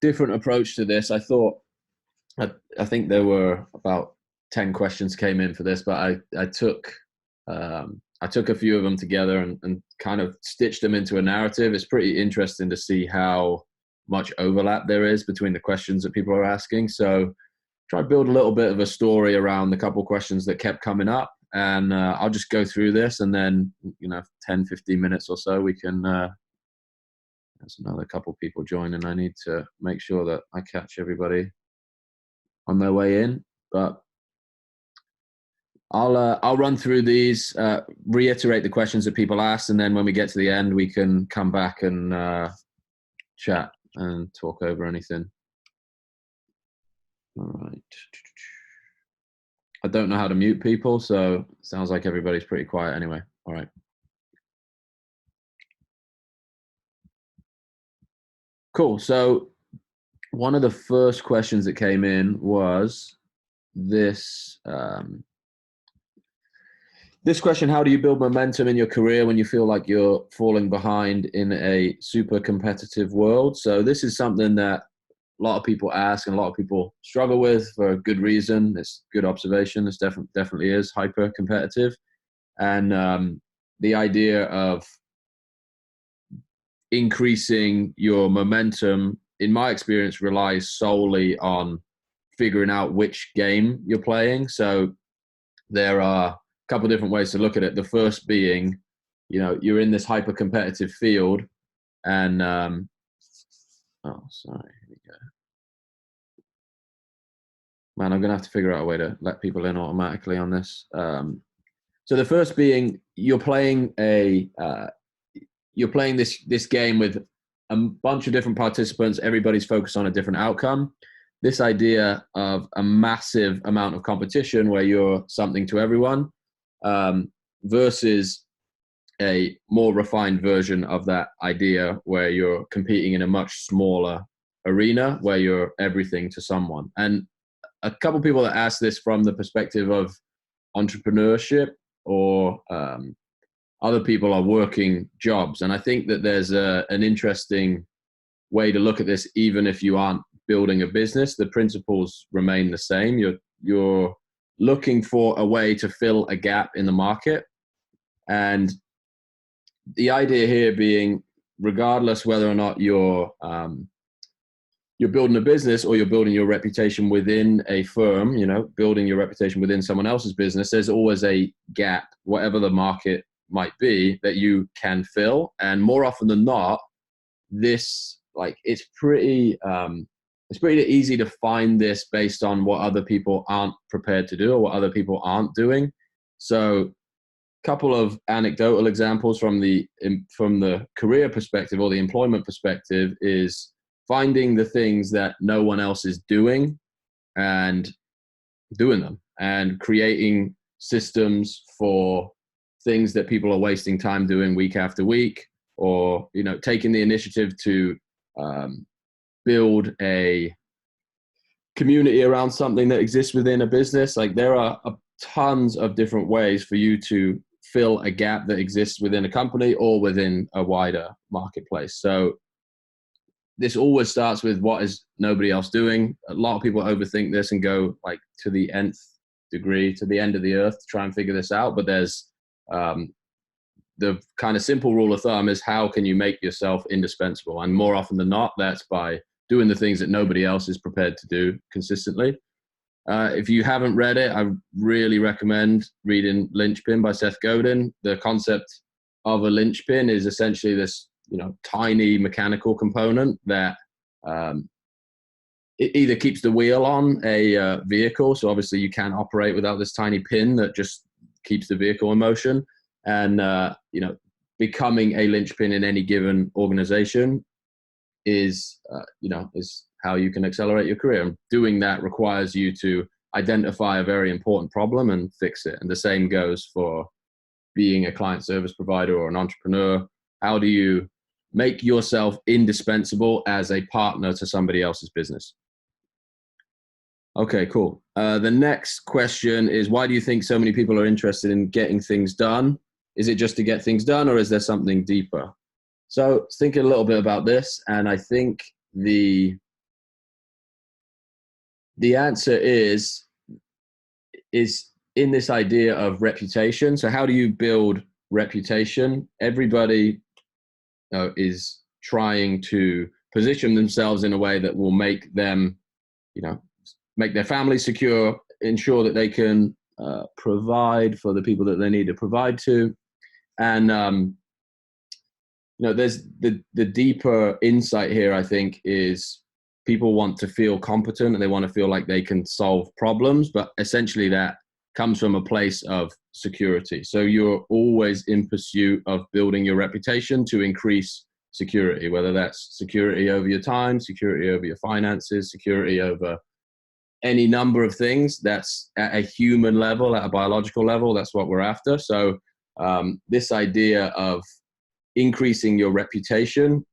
different approach to this. I think there were about 10 questions came in for this, but I took a few of them together and kind of stitched them into a narrative. It's pretty interesting to see how much overlap there is between the questions that people are asking. So try to build a little bit of a story around the couple of questions that kept coming up. And I'll just go through this, and then, 10, 15 minutes or so, we can, there's another couple of people joining. I need to make sure that I catch everybody on their way in, but I'll run through these, reiterate the questions that people asked, and then when we get to the end, we can come back and chat and talk over anything. All right. I don't know how to mute people, so it sounds like everybody's pretty quiet anyway. All right. Cool. So one of the first questions that came in was this. This question: how do you build momentum in your career when you feel like you're falling behind in a super competitive world? So this is something that a lot of people ask and a lot of people struggle with for a good reason. It's good observation. This definitely is hyper competitive. And the idea of increasing your momentum, in my experience, relies solely on figuring out which game you're playing. So there are a couple of different ways to look at it. The first being, you're in this hyper competitive field, and oh, sorry, here we go. Man, I'm gonna have to figure out a way to let people in automatically on this. So the first being, you're playing this game with a bunch of different participants. Everybody's focused on a different outcome. This idea of a massive amount of competition where you're something to everyone, versus a more refined version of that idea where you're competing in a much smaller arena where you're everything to someone. And a couple of people that ask this from the perspective of entrepreneurship, or other people are working jobs. And I think that there's an interesting way to look at this. Even if you aren't building a business, the principles remain the same. You're looking for a way to fill a gap in the market. And the idea here being, regardless whether or not you're building a business or you're building your reputation within a firm, building your reputation within someone else's business, there's always a gap, whatever the market might be, that you can fill. And more often than not, it's pretty easy to find this based on what other people aren't prepared to do or what other people aren't doing. So a couple of anecdotal examples from the career perspective or the employment perspective is finding the things that no one else is doing and doing them, and creating systems for things that people are wasting time doing week after week, or taking the initiative to build a community around something that exists within a business. Like, there are tons of different ways for you to fill a gap that exists within a company or within a wider marketplace. So this always starts with what is nobody else doing. A lot of people overthink this and go like to the nth degree, to the end of the earth, to try and figure this out. But there's the kind of simple rule of thumb is, how can you make yourself indispensable? And more often than not, that's by doing the things that nobody else is prepared to do consistently. If you haven't read it, I really recommend reading Linchpin by Seth Godin. The concept of a linchpin is essentially this, tiny mechanical component that it either keeps the wheel on a vehicle. So obviously you can't operate without this tiny pin that just keeps the vehicle in motion. And, becoming a linchpin in any given organization is how you can accelerate your career. And doing that requires you to identify a very important problem and fix it. And the same goes for being a client service provider or an entrepreneur. How do you make yourself indispensable as a partner to somebody else's business? Okay, cool. The next question is, why do you think so many people are interested in getting things done? Is it just to get things done, or is there something deeper? So thinking a little bit about this, and I think the the answer is in this idea of reputation. So how do you build reputation? Everybody is trying to position themselves in a way that will make them, make their family secure, ensure that they can provide for the people that they need to provide to. And, there's the deeper insight here, I think, is people want to feel competent and they want to feel like they can solve problems, but essentially that comes from a place of security. So you're always in pursuit of building your reputation to increase security, whether that's security over your time, security over your finances, security over any number of things. That's at a human level, at a biological level, that's what we're after. So this idea of increasing your reputation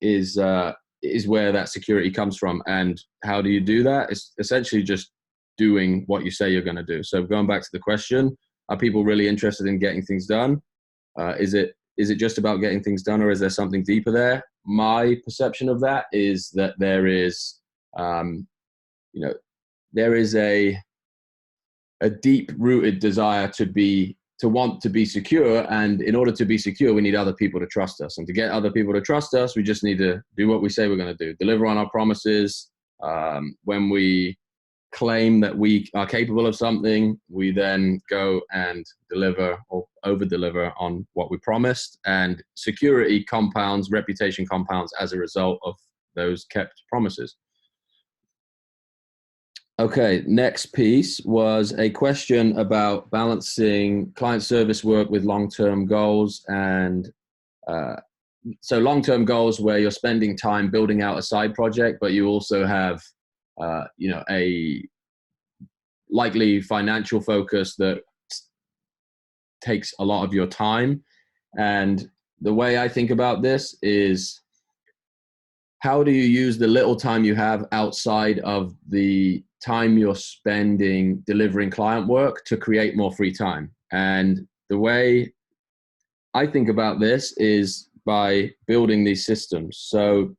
is where that security comes from. And how do you do that? It's essentially just doing what you say you're going to do. So going back to the question, are people really interested in getting things done? Is it just about getting things done, or is there something deeper there? My perception of that is that there is, there is a deep-rooted desire to want to be secure, and in order to be secure, we need other people to trust us. And to get other people to trust us, we just need to do what we say we're going to do, deliver on our promises. When we claim that we are capable of something, we then go and deliver or over-deliver on what we promised. And security compounds, reputation compounds as a result of those kept promises. Okay, next piece was a question about balancing client service work with long-term goals. And so long-term goals where you're spending time building out a side project, but you also have a likely financial focus that takes a lot of your time. And the way I think about this is, how do you use the little time you have outside of the time you're spending delivering client work to create more free time? And the way I think about this is by building these systems. So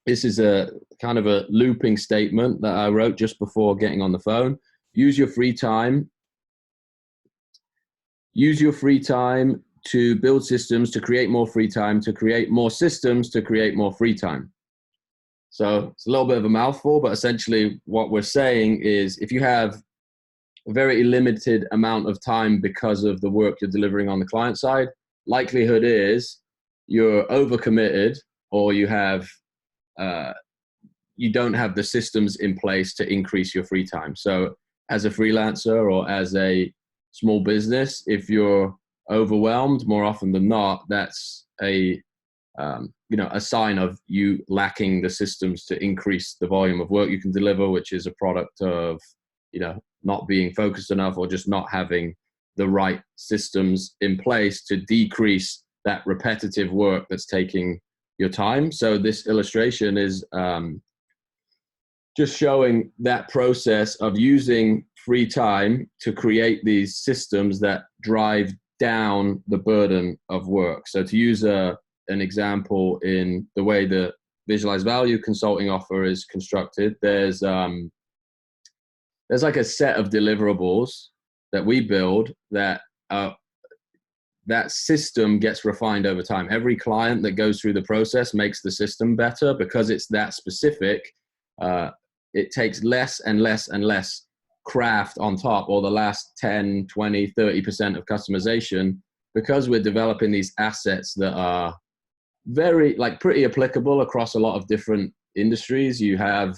this is a kind of a looping statement that I wrote just before getting on the phone. Use your free time. Use your free time to build systems, to create more free time, to create more systems, to create more free time. So it's a little bit of a mouthful, but essentially what we're saying is, if you have a very limited amount of time because of the work you're delivering on the client side, likelihood is you're overcommitted, or you don't have the systems in place to increase your free time. So as a freelancer or as a small business, if you're overwhelmed, more often than not, that's a sign of you lacking the systems to increase the volume of work you can deliver, which is a product of, not being focused enough, or just not having the right systems in place to decrease that repetitive work that's taking your time. So this illustration is just showing that process of using free time to create these systems that drive down the burden of work. So to use an example in the way the Visualized Value consulting offer is constructed, there's like a set of deliverables that we build that that system gets refined over time. Every client that goes through the process makes the system better because it's that specific. It takes less and less and less craft on top, or the last 10, 20, 30% of customization, because we're developing these assets that are pretty applicable across a lot of different industries. You have,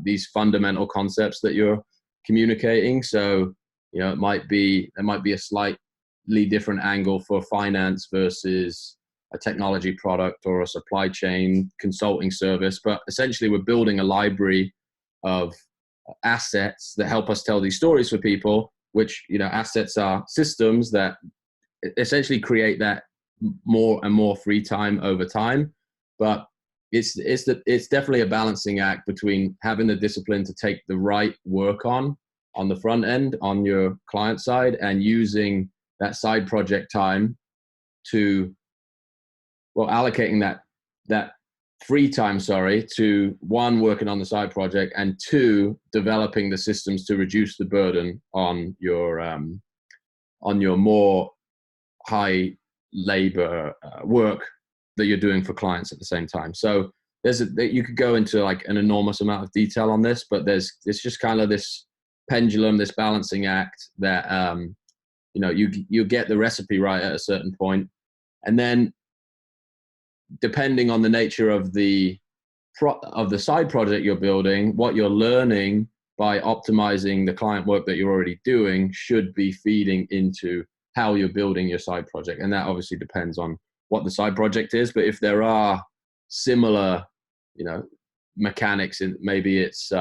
these fundamental concepts that you're communicating. So, there might be a slightly different angle for finance versus a technology product or a supply chain consulting service. But essentially we're building a library of assets that help us tell these stories for people, which, assets are systems that essentially create that more and more free time over time. But it's definitely a balancing act between having the discipline to take the right work on the front end, on your client side, and using that side project time to, allocating that free time, sorry, to one, working on the side project, and two, developing the systems to reduce the burden on your more high labor work that you're doing for clients at the same time. So you could go into like an enormous amount of detail on this, but it's just kind of this pendulum, this balancing act that you get the recipe right at a certain point, and then depending on the nature of the side project you're building, what you're learning by optimizing the client work that you're already doing should be feeding into how you're building your side project. And that obviously depends on what the side project is. But if there are similar, mechanics, and maybe it's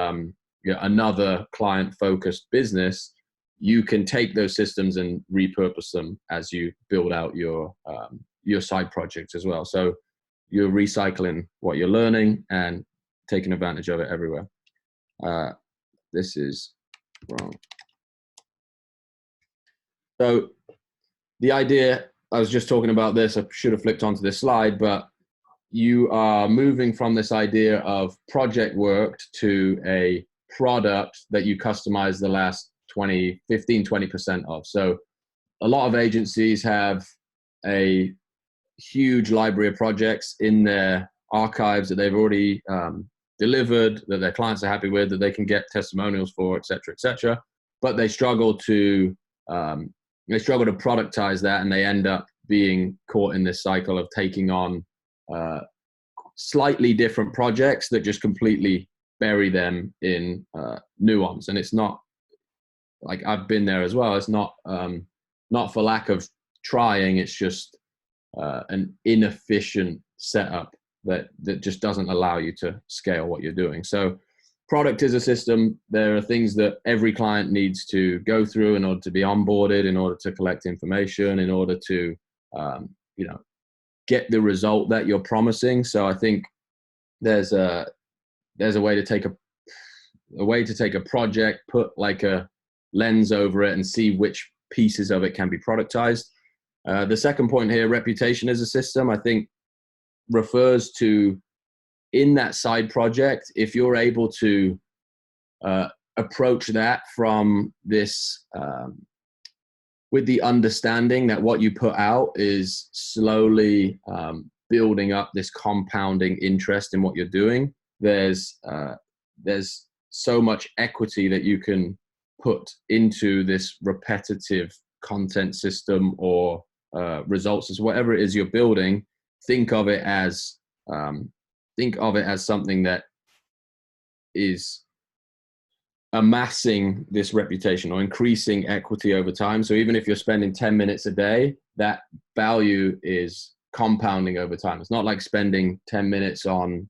another client-focused business, you can take those systems and repurpose them as you build out your side projects as well. So you're recycling what you're learning and taking advantage of it everywhere. This is wrong. So the idea, I was just talking about this, I should have flipped onto this slide, but you are moving from this idea of project work to a product that you customize the last 15-20% of. So a lot of agencies have a huge library of projects in their archives that they've already delivered, that their clients are happy with, that they can get testimonials for, et cetera, but they struggle to productize that, and they end up being caught in this cycle of taking on slightly different projects that just completely bury them in nuance. And it's not, like, I've been there as well, it's not for lack of trying, it's just an inefficient setup that just doesn't allow you to scale what you're doing. So product is a system. There are things that every client needs to go through in order to be onboarded, in order to collect information, in order to get the result that you're promising. So I think there's a way to take a project, put like a lens over it, and see which pieces of it can be productized. The second point here, reputation as a system, I think refers to, in that side project, if you're able to approach that from this with the understanding that what you put out is slowly building up this compounding interest in what you're doing, there's so much equity that you can put into this repetitive content system or results, as whatever it is you're building. Think of it as something that is amassing this reputation or increasing equity over time. So even if you're spending 10 minutes a day, that value is compounding over time. It's not like spending 10 minutes on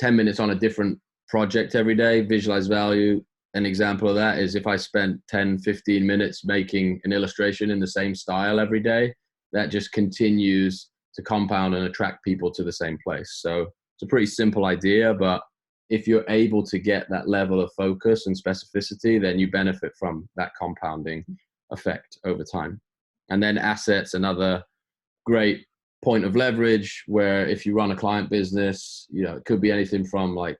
a different project every day. Visualize value. An example of that is if I spent 10-15 minutes making an illustration in the same style every day, that just continues to compound and attract people to the same place. So it's a pretty simple idea, but if you're able to get that level of focus and specificity, then you benefit from that compounding effect over time. And then assets, another great point of leverage, where if you run a client business, it could be anything from like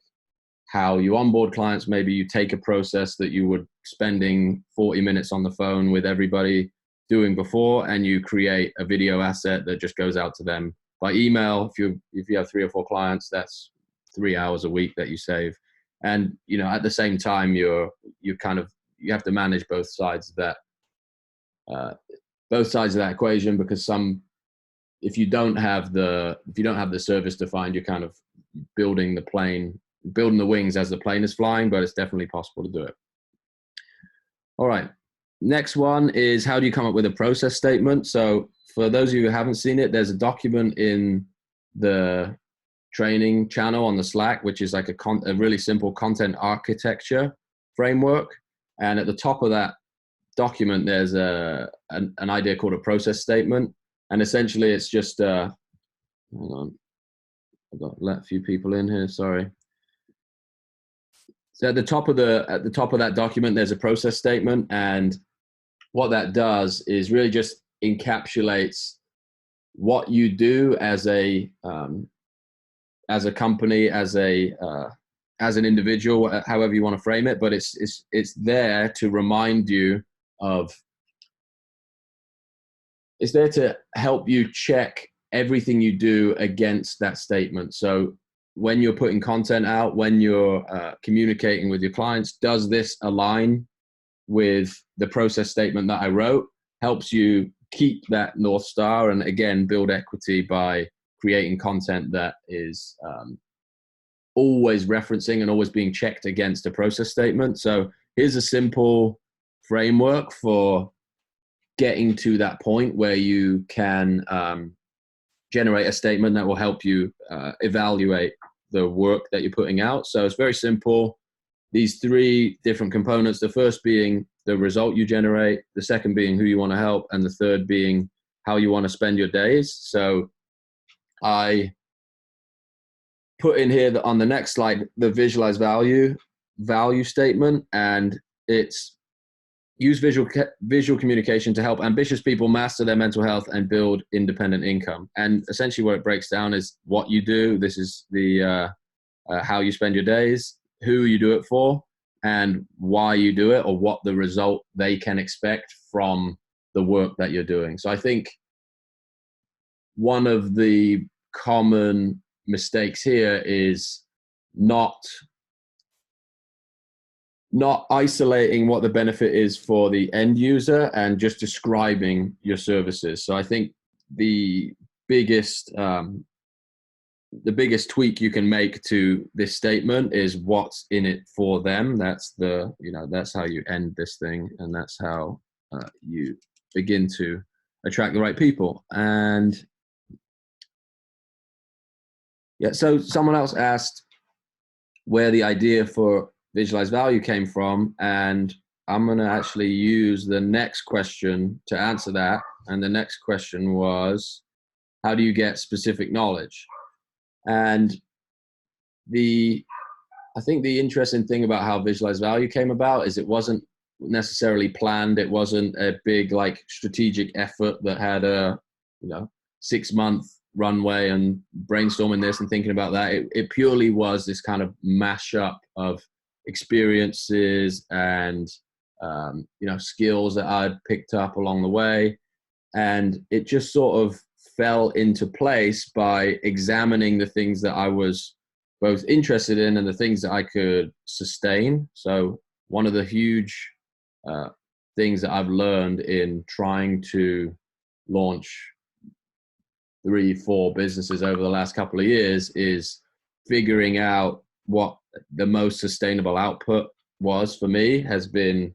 how you onboard clients. Maybe you take a process that you were spending 40 minutes on the phone with everybody doing before, and you create a video asset that just goes out to them by email. If you have 3 or 4 clients, that's 3 hours a week that you save. And at the same time, you have to manage both sides of that equation, because if you don't have the service defined, you're kind of building the wings as the plane is flying, but it's definitely possible to do it. All right. Next one is, how do you come up with a process statement? So for those of you who haven't seen it, there's a document in the training channel on the Slack, which is like a really simple content architecture framework. And at the top of that document, there's an idea called a process statement. And essentially it's just, hang on, I've got to let a few people in here, sorry. So at the top of that document, there's a process statement, and what that does is really just encapsulates what you do as a as a company, as an individual, however you want to frame it, but it's there to remind you of, it's there to help you check everything you do against that statement. So when you're putting content out, when you're communicating with your clients, does this align with the process statement that I wrote? Helps you keep that North Star and, again, build equity by creating content that is always referencing and always being checked against a process statement. So here's a simple framework for getting to that point where you can generate a statement that will help you evaluate the work that you're putting out. So it's very simple. These three different components, the first being the result you generate, the second being who you want to help, and the third being how you want to spend your days. So I put in here on the next slide the visualize value statement, and it's use visual communication to help ambitious people master their mental health and build independent income. And essentially what it breaks down is what you do. This is the how you spend your days, who you do it for, and why you do it, or what the result they can expect from the work that you're doing. So I think one of the common mistakes here is not isolating what the benefit is for the end user and just describing your services. So I think the biggest tweak you can make to this statement is what's in it for them. That's that's how you end this thing, and that's how you begin to attract the right people. And yeah, so someone else asked where the idea for visualize value came from, and I'm going to actually use the next question to answer that. And the next question was, how do you get specific knowledge? And I think the interesting thing about how visualize value came about is it wasn't necessarily planned. It wasn't a big strategic effort that had a 6-month runway and brainstorming this and thinking about that. It purely was this kind of mashup of experiences and skills that I'd picked up along the way, and it just sort of fell into place by examining the things that I was both interested in and the things that I could sustain. So one of the huge things that I've learned in trying to launch 3-4 businesses over the last couple of years is figuring out what the most sustainable output was for me has been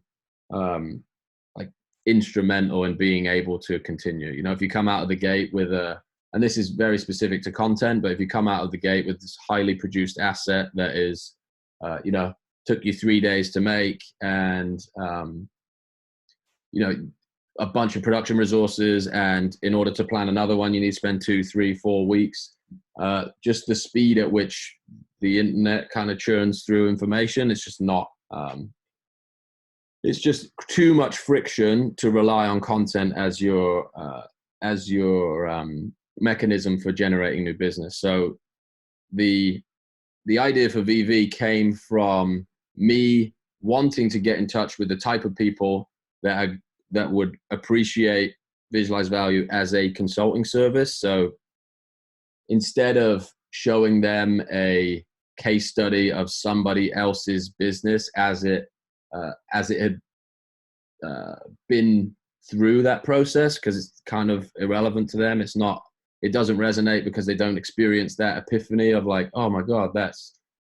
instrumental in being able to continue. If you come out of the gate with and this is very specific to content, but if you come out of the gate with this highly produced asset that is, took you 3 days to make, and, a bunch of production resources, and in order to plan another one, you need to spend 2, 3, 4 weeks. Just the speed at which the internet kind of churns through information, it's just not, it's just too much friction to rely on content as your mechanism for generating new business. So the idea for VV came from me wanting to get in touch with the type of people that would appreciate visualize value as a consulting service. So instead of showing them a case study of somebody else's business as it had been through that process, because it's kind of irrelevant to them. It doesn't resonate because they don't experience that epiphany of oh my God,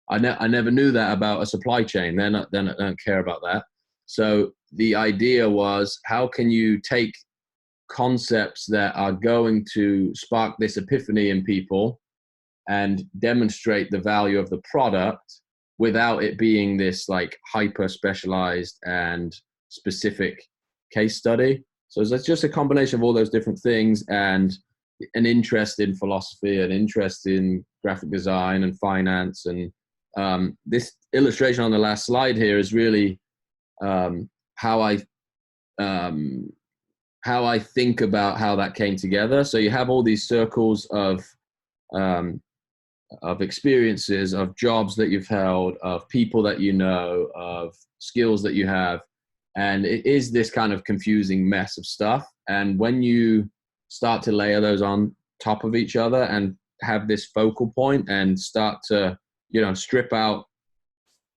I never knew that about a supply chain. They don't care about that. So the idea was, how can you take concepts that are going to spark this epiphany in people and demonstrate the value of the product without it being this hyper specialized and specific case study. So it's just a combination of all those different things, and an interest in philosophy, an interest in graphic design and finance. And this illustration on the last slide here is really how I think about how that came together. So you have all these circles of of experiences, of jobs that you've held, of people that you know, of skills that you have. And it is this kind of confusing mess of stuff. And when you start to layer those on top of each other and have this focal point and start to, strip out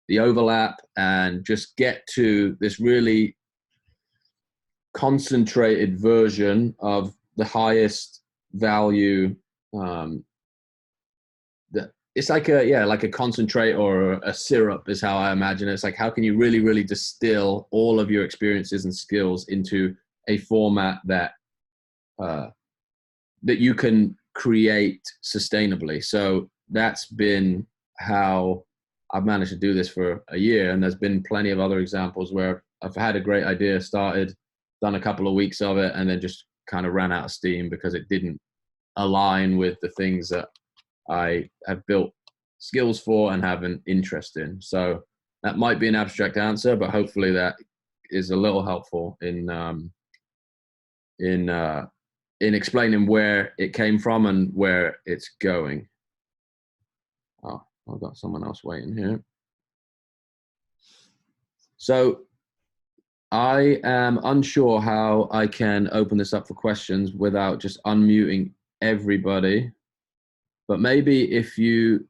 the overlap and just get to this really concentrated version of the highest value, it's like a concentrate or a syrup is how I imagine it. It's like, how can you really, really distill all of your experiences and skills into a format that you can create sustainably? So that's been how I've managed to do this for a year. And there's been plenty of other examples where I've had a great idea, started, done a couple of weeks of it, and then just kind of ran out of steam because it didn't align with the things that I have built skills for and have an interest in. So that might be an abstract answer, but hopefully that is a little helpful in explaining where it came from and where it's going. Oh, I've got someone else waiting here. So I am unsure how I can open this up for questions without just unmuting everybody. But maybe if you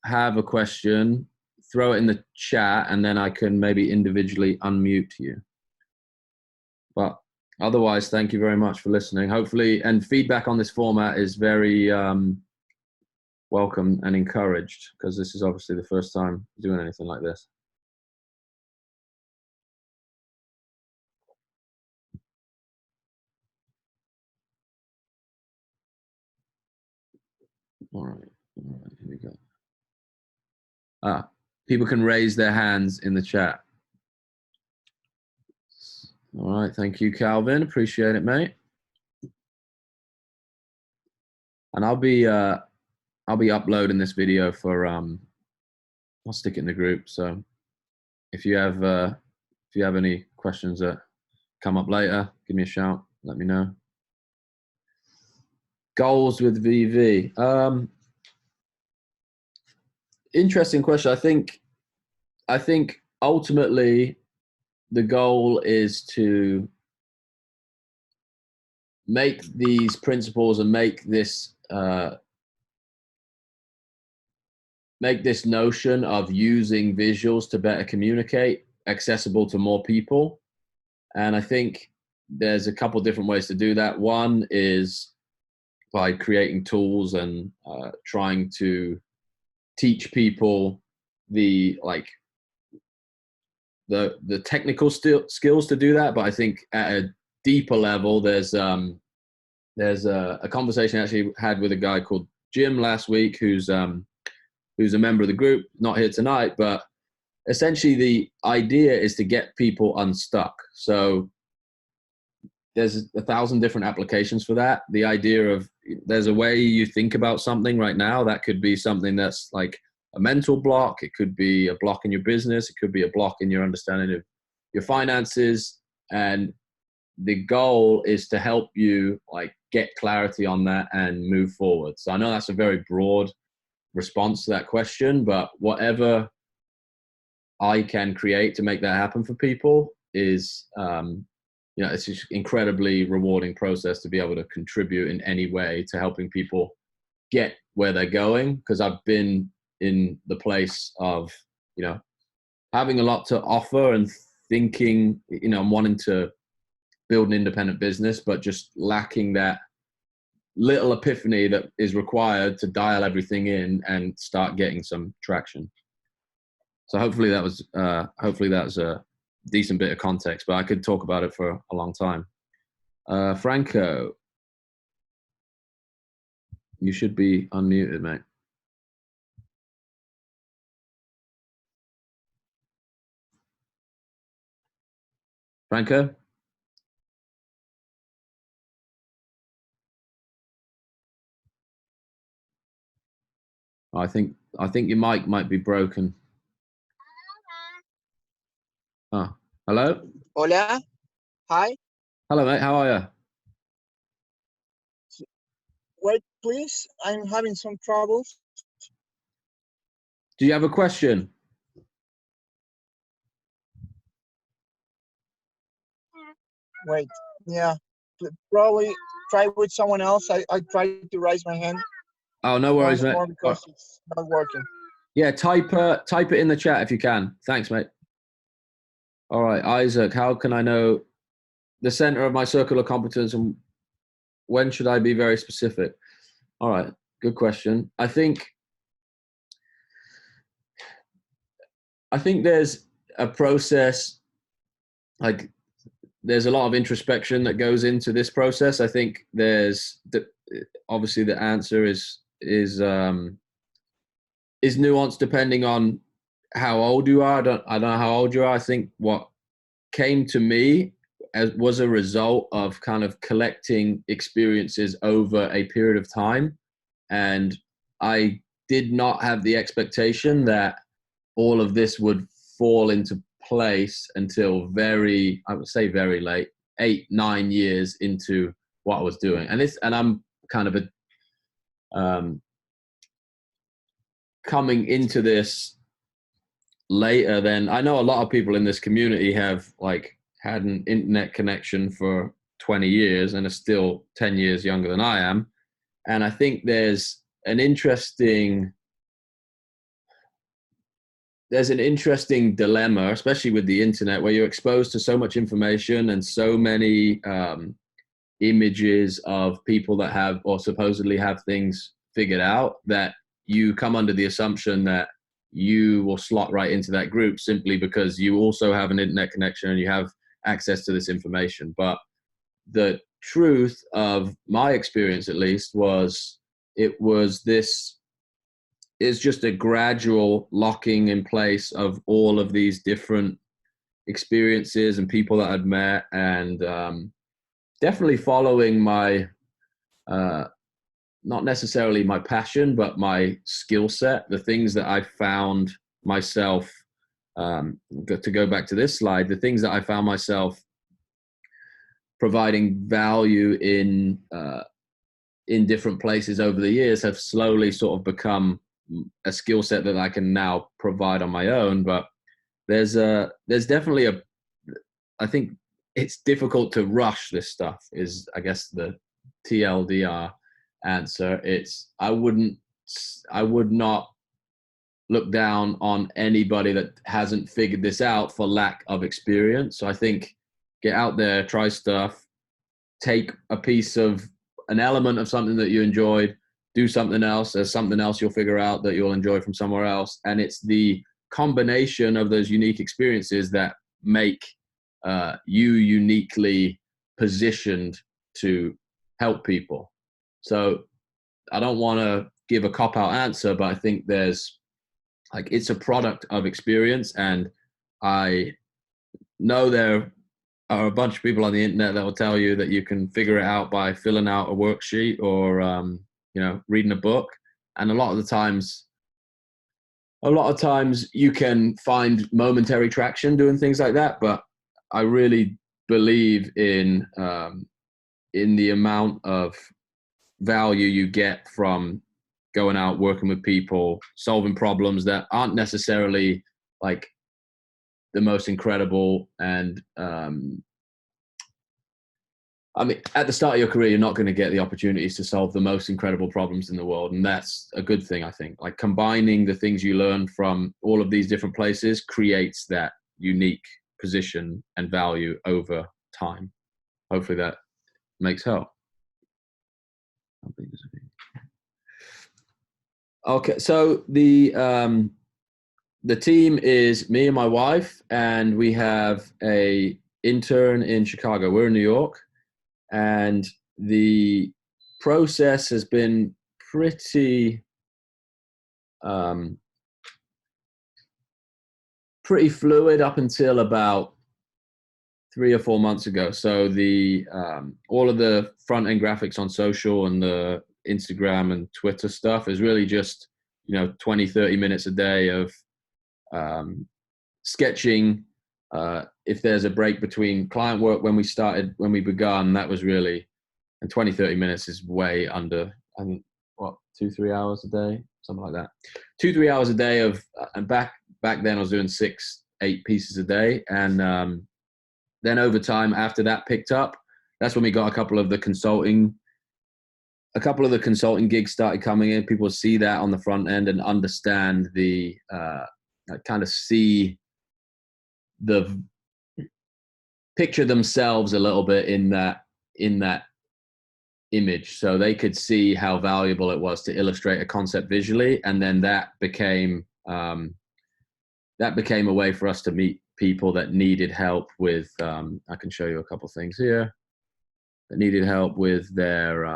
have a question, throw it in the chat and then I can maybe individually unmute you. But otherwise, thank you very much for listening. Hopefully, and feedback on this format is very welcome and encouraged, because this is obviously the first time doing anything like this. All right, here we go. People can raise their hands in the chat. All right, thank you, Calvin. Appreciate it, mate. And I'll be uploading this video for I'll stick it in the group. So if you have any questions that come up later, give me a shout. Let me know. Goals with VV. Interesting question. I think ultimately the goal is to make these principles and make this notion of using visuals to better communicate accessible to more people. And I think there's a couple different ways to do that. One is by creating tools and trying to teach people the technical skills to do that. But I think at a deeper level, there's a conversation I actually had with a guy called Jim last week, who's a member of the group, not here tonight, but essentially the idea is to get people unstuck. So there's 1,000 different applications for that. The idea of there's a way you think about something right now that could be something that's like a mental block. It could be a block in your business. It could be a block in your understanding of your finances. And the goal is to help you get clarity on that and move forward. So I know that's a very broad response to that question, but whatever I can create to make that happen for people is, it's just incredibly rewarding process to be able to contribute in any way to helping people get where they're going. Because I've been in the place of, having a lot to offer and thinking, and wanting to build an independent business, but just lacking that little epiphany that is required to dial everything in and start getting some traction. So hopefully that was a decent bit of context, but I could talk about it for a long time. Franco, you should be unmuted, mate. Franco? I think your mic might be broken. Oh, hello? Hola. Hi. Hello, mate. How are you? Wait, please. I'm having some troubles. Do you have a question? Wait, yeah, probably try with someone else. I tried to raise my hand Oh, no once worries, mate. more because it's not working. Yeah, type it in the chat if you can. Thanks, mate. All right, Isaac, how can I know the center of my circle of competence and when should I be very specific? All right, good question. I think there's a process, like there's a lot of introspection that goes into this process. I think obviously the answer is nuanced depending on how old you are. I don't know how old you are. I think what came to me was a result of kind of collecting experiences over a period of time, and I did not have the expectation that all of this would fall into place until I would say very late, 8-9 years into what I was doing. And I'm kind of coming into this later than I know a lot of people in this community have like had an internet connection for 20 years and are still 10 years younger than I am. And I think there's an interesting dilemma, especially with the internet, where you're exposed to so much information and so many images of people that have or supposedly have things figured out, that you come under the assumption that you will slot right into that group simply because you also have an internet connection and you have access to this information. But the truth of my experience, at least, was this is just a gradual locking in place of all of these different experiences and people that I'd met, and definitely following my not necessarily my passion, but my skill set, the things that I found myself, to go back to this slide, the things that I found myself providing value in different places over the years have slowly sort of become a skill set that I can now provide on my own. But there's definitely I think it's difficult to rush this stuff is, I guess, the TLDR answer. I would not look down on anybody that hasn't figured this out for lack of experience. So I think get out there, try stuff, take a piece of an element of something that you enjoyed, do something else. There's something else you'll figure out that you'll enjoy from somewhere else. And it's the combination of those unique experiences that make you uniquely positioned to help people. So I don't want to give a cop-out answer, but I think it's a product of experience. And I know there are a bunch of people on the internet that will tell you that you can figure it out by filling out a worksheet or reading a book. And a lot of times you can find momentary traction doing things like that. But I really believe in the amount of value you get from going out, working with people, solving problems that aren't necessarily like the most incredible. And I mean, at the start of your career, you're not going to get the opportunities to solve the most incredible problems in the world. And that's a good thing, I think. Like combining the things you learn from all of these different places creates that unique position and value over time. Hopefully that makes help. Okay, so the team is me and my wife, and we have a intern in Chicago. We're in New York. And the process has been pretty fluid up until about 3 or 4 months ago. So the all of the front end graphics on social and the Instagram and Twitter stuff is really just 20-30 minutes a day of sketching. If there's a break between client work when we begun, that was really, and 20-30 minutes is way under. I mean, what, 2-3 hours a day, something like that. 2-3 hours a day of, and back then I was doing 6-8 pieces a day. And then over time, after that picked up, that's when we got a couple of the consulting gigs started coming in. People see that on the front end and understand the, kind of see the picture themselves a little bit in that image, so they could see how valuable it was to illustrate a concept visually. And then that became a way for us to meet people that needed help with, I can show you a couple things here, that needed help with their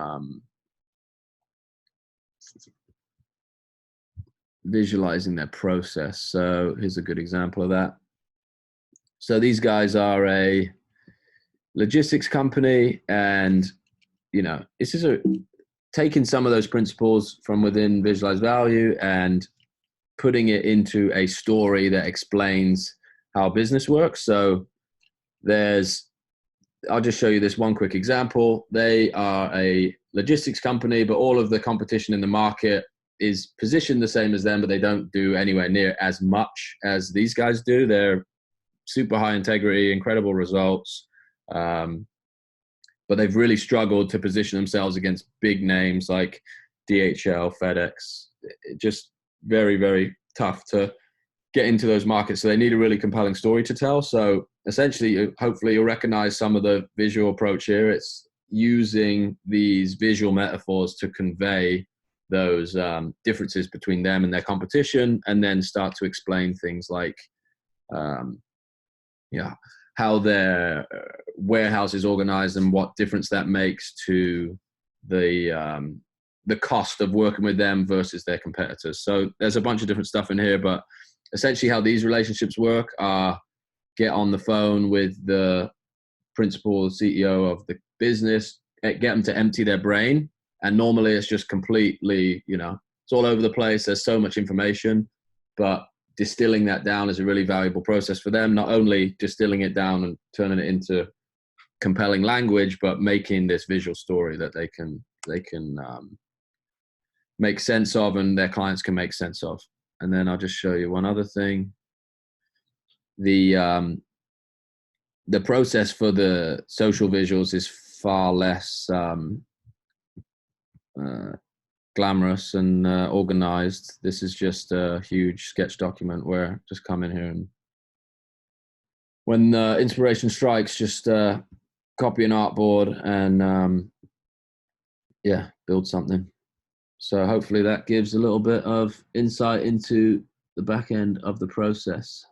visualizing their process. So here's a good example of that. So these guys are a logistics company, and this is taking some of those principles from within Visualize Value and putting it into a story that explains how business works. So I'll just show you this one quick example. They are a logistics company, but all of the competition in the market is positioned the same as them, but they don't do anywhere near as much as these guys do. They're super high integrity, incredible results. But they've really struggled to position themselves against big names like DHL, FedEx. Just very, very tough to get into those markets. So they need a really compelling story to tell. So essentially, hopefully you'll recognize some of the visual approach here. It's using these visual metaphors to convey those differences between them and their competition, and then start to explain things like, how their warehouse is organized and what difference that makes to the cost of working with them versus their competitors. So there's a bunch of different stuff in here, but essentially how these relationships work are get on the phone with the principal CEO of the business, get them to empty their brain. And normally it's just completely, it's all over the place. There's so much information, but distilling that down is a really valuable process for them. Not only distilling it down and turning it into compelling language, but making this visual story that they can make sense of, and their clients can make sense of. And then I'll just show you one other thing. The process for the social visuals is far less glamorous and organized. This is just a huge sketch document where just come in here and when inspiration strikes, just copy an artboard and build something. So hopefully that gives a little bit of insight into the back end of the process.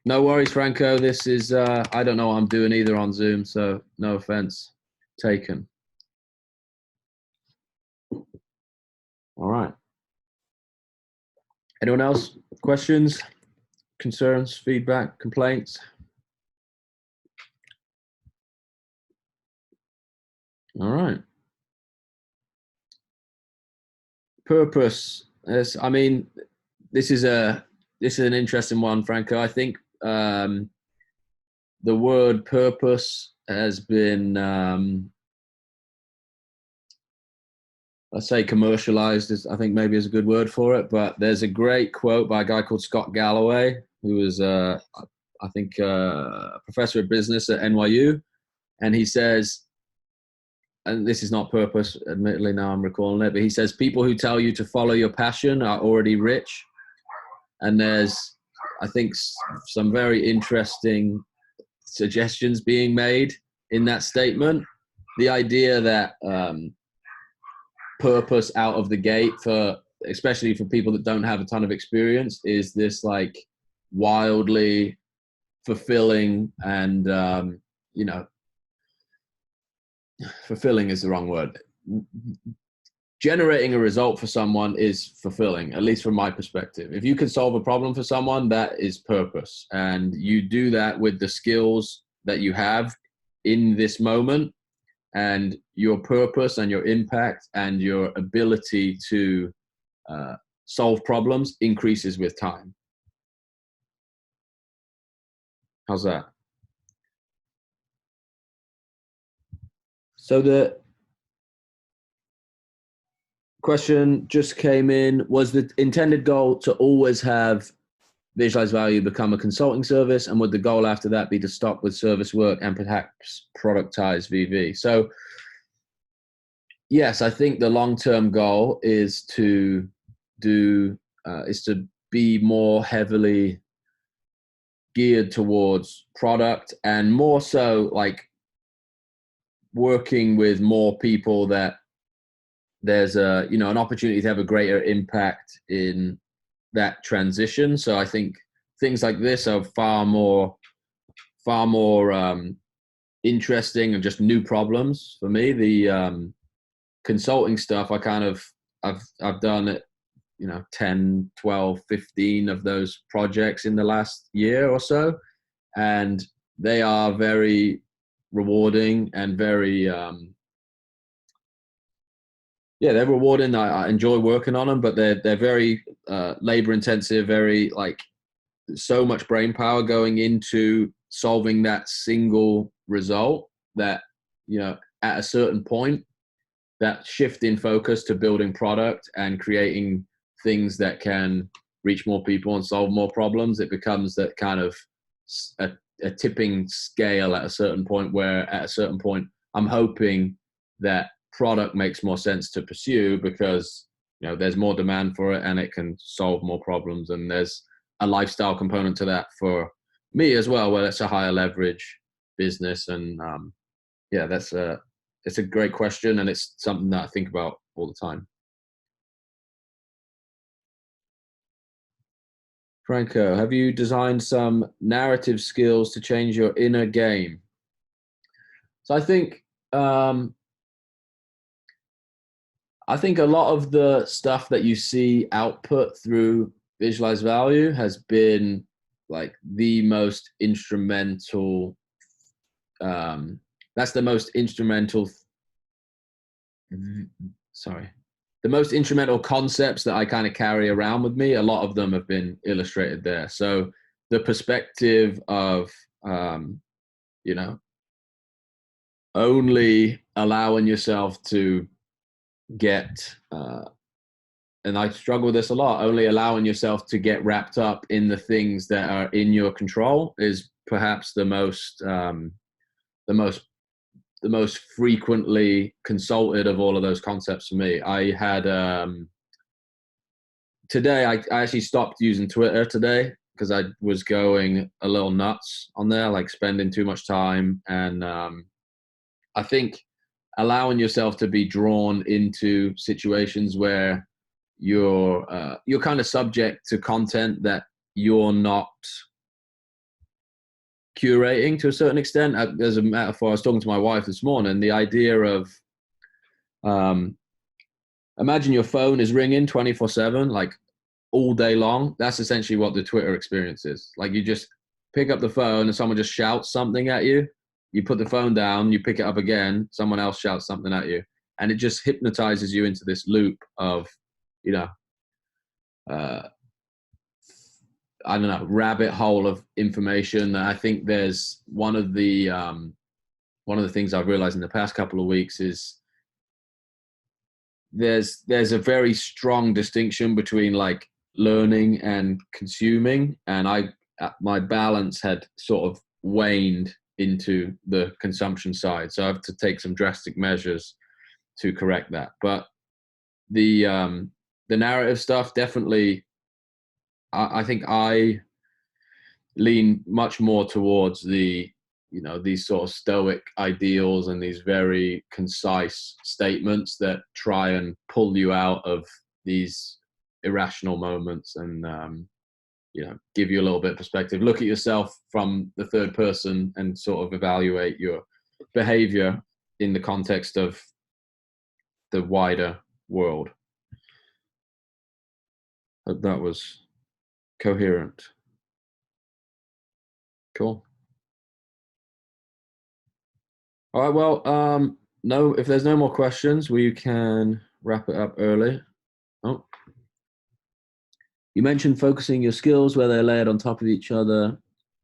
No worries, Franco. This is, I don't know what I'm doing either on Zoom, so no offense taken. All right. Anyone else? Questions, concerns, feedback, complaints? All right. Purpose. This is an interesting one, Franco. I think the word purpose has been, let's say commercialized, I think maybe is a good word for it, but there's a great quote by a guy called Scott Galloway, who was, I think, a professor of business at NYU. And he says, and this is not purpose, admittedly, now I'm recalling it, but he says, people who tell you to follow your passion are already rich. And there's, I think, some very interesting suggestions being made in that statement. The idea that purpose out of the gate, especially for people that don't have a ton of experience, is this like wildly fulfilling and, fulfilling is the wrong word. Generating a result for someone is fulfilling, at least from my perspective. If you can solve a problem for someone, that is purpose. And you do that with the skills that you have in this moment, and your purpose and your impact and your ability to solve problems increases with time. How's that? So question just came in. Was the intended goal to always have Visualize Value become a consulting service? And would the goal after that be to stop with service work and perhaps productize VV? So yes, I think the long-term goal is to be more heavily geared towards product, and more so like working with more people that there's an opportunity to have a greater impact in that transition. So I think things like this are far more interesting and just new problems for me. The consulting stuff, I've done it, 10, 12, 15 of those projects in the last year or so. And they are very rewarding and very, they're rewarding. I enjoy working on them, but they're very labor intensive, very like so much brain power going into solving that single result that, at a certain point, that shift in focus to building product and creating things that can reach more people and solve more problems, it becomes that kind of a tipping scale at a certain point, where at a certain point I'm hoping that product makes more sense to pursue because there's more demand for it and it can solve more problems, and there's a lifestyle component to that for me as well, where it's a higher leverage business. And it's a great question, and it's something that I think about all the time. Franco, have you designed some narrative skills to change your inner game? So I think a lot of the stuff that you see output through Visualize Value has been like the most instrumental. That's the most instrumental. The most instrumental concepts that I kind of carry around with me. A lot of them have been illustrated there. So the perspective of, only allowing yourself to get, and I struggle with this a lot, only allowing yourself to get wrapped up in the things that are in your control is perhaps the most frequently consulted of all of those concepts for me. I had today I actually stopped using Twitter today because I was going a little nuts on there, like spending too much time. And I think allowing yourself to be drawn into situations where you're kind of subject to content that you're not curating to a certain extent. As a metaphor, I was talking to my wife this morning, the idea of imagine your phone is ringing 24/7, like all day long. That's essentially what the Twitter experience is. Like you just pick up the phone and someone just shouts something at you. You put the phone down, you pick it up again, someone else shouts something at you. And it just hypnotizes you into this loop of, rabbit hole of information. I think there's one of the things I've realized in the past couple of weeks is there's a very strong distinction between like learning and consuming, and my balance had sort of waned into the consumption side, so I have to take some drastic measures to correct that. But the narrative stuff, definitely, I think I lean much more towards the these sort of stoic ideals and these very concise statements that try and pull you out of these irrational moments and give you a little bit of perspective, look at yourself from the third person and sort of evaluate your behavior in the context of the wider world. Hope that was coherent. Cool. All right, well, no, if there's no more questions, we can wrap it up early. Oh, you mentioned focusing your skills where they're layered on top of each other.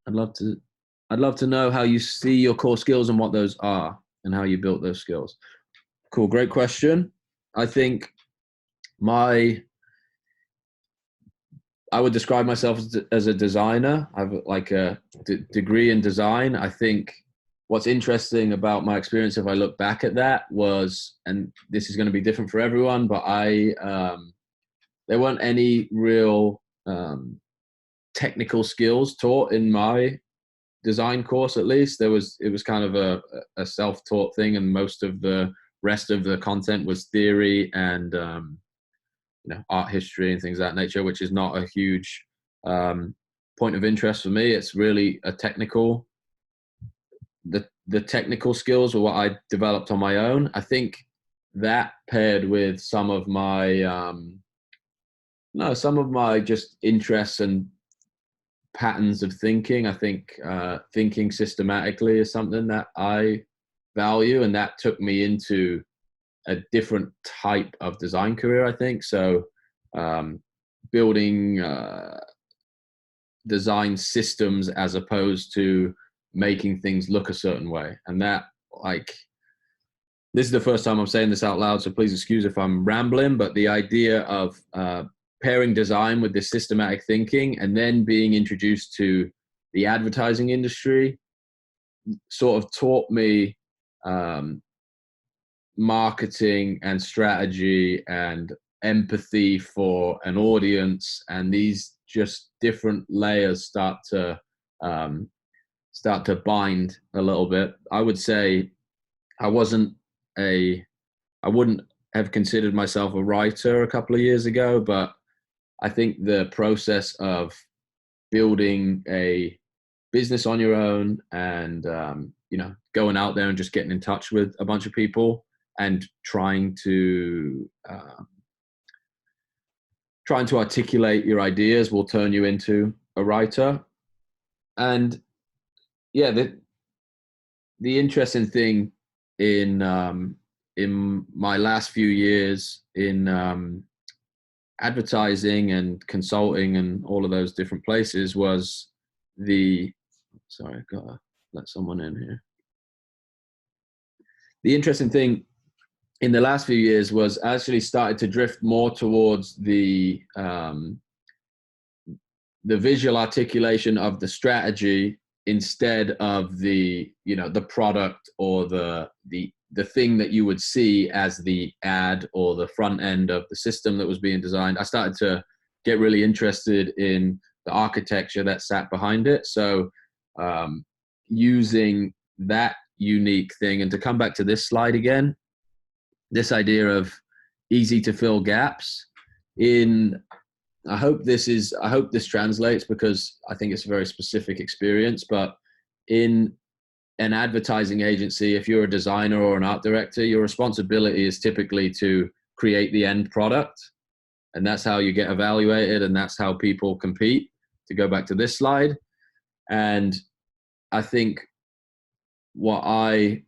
I'd love to know how you see your core skills and what those are and how you built those skills. Cool, great question. I think I would describe myself as a designer. I have like a degree in design. I think what's interesting about my experience, if I look back at that, was, and this is going to be different for everyone, but there weren't any real technical skills taught in my design course. At least it was kind of a self-taught thing, and most of the rest of the content was theory and art history and things of that nature, which is not a huge point of interest for me. It's really a technical, the technical skills were what I developed on my own. I think that paired with some of my just interests and patterns of thinking. I think thinking systematically is something that I value, and that took me into a different type of design career, I think. So building design systems as opposed to making things look a certain way. And that, like, this is the first time I'm saying this out loud, so please excuse if I'm rambling, but the idea of pairing design with this systematic thinking and then being introduced to the advertising industry sort of taught me marketing and strategy and empathy for an audience, and these just different layers start to bind a little bit. I would say I wouldn't have considered myself a writer a couple of years ago, but I think the process of building a business on your own and going out there and just getting in touch with a bunch of people and trying to articulate your ideas will turn you into a writer. And yeah, the interesting thing in my last few years in advertising and consulting and all of those different places was sorry, I've got to let someone in here. The interesting thing in the last few years was actually started to drift more towards the visual articulation of the strategy instead of the product or the thing that you would see as the ad or the front end of the system that was being designed. I started to get really interested in the architecture that sat behind it. So using that unique thing, and to come back to this slide again, this idea of easy to fill gaps I hope this translates, because I think it's a very specific experience, but in an advertising agency, if you're a designer or an art director, your responsibility is typically to create the end product. And that's how you get evaluated, and that's how people compete, to go back to this slide. And I think what I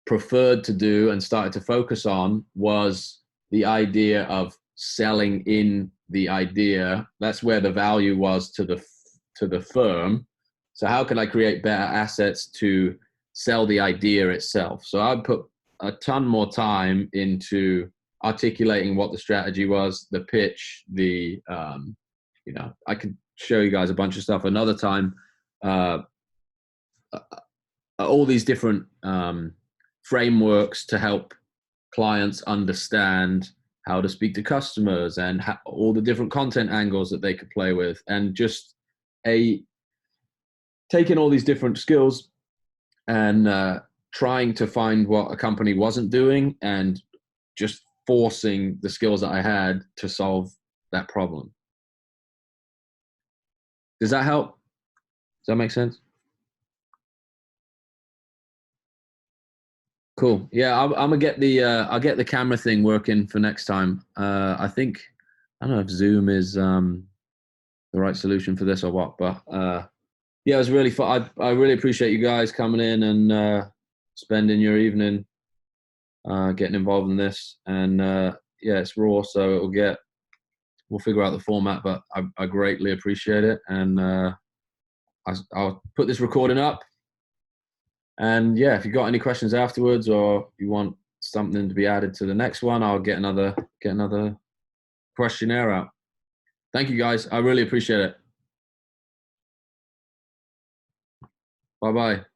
preferred to do and started to focus on was the idea of selling in the idea. That's where the value was to the firm. So how can I create better assets to sell the idea itself? So I put a ton more time into articulating what the strategy was, the pitch, I could show you guys a bunch of stuff another time. All these different frameworks to help clients understand how to speak to customers and all the different content angles that they could play with, and just taking all these different skills and trying to find what a company wasn't doing and just forcing the skills that I had to solve that problem. Does that help? Does that make sense? Cool. Yeah, I'm gonna get I'll get the camera thing working for next time. I think, I don't know if Zoom is the right solution for this or what, but yeah, it was really fun. I really appreciate you guys coming in and spending your evening getting involved in this. And yeah, it's raw, so we'll figure out the format, but I greatly appreciate it. And I'll put this recording up. And yeah, if you've got any questions afterwards, or you want something to be added to the next one, I'll get another questionnaire out. Thank you guys. I really appreciate it. Bye-bye.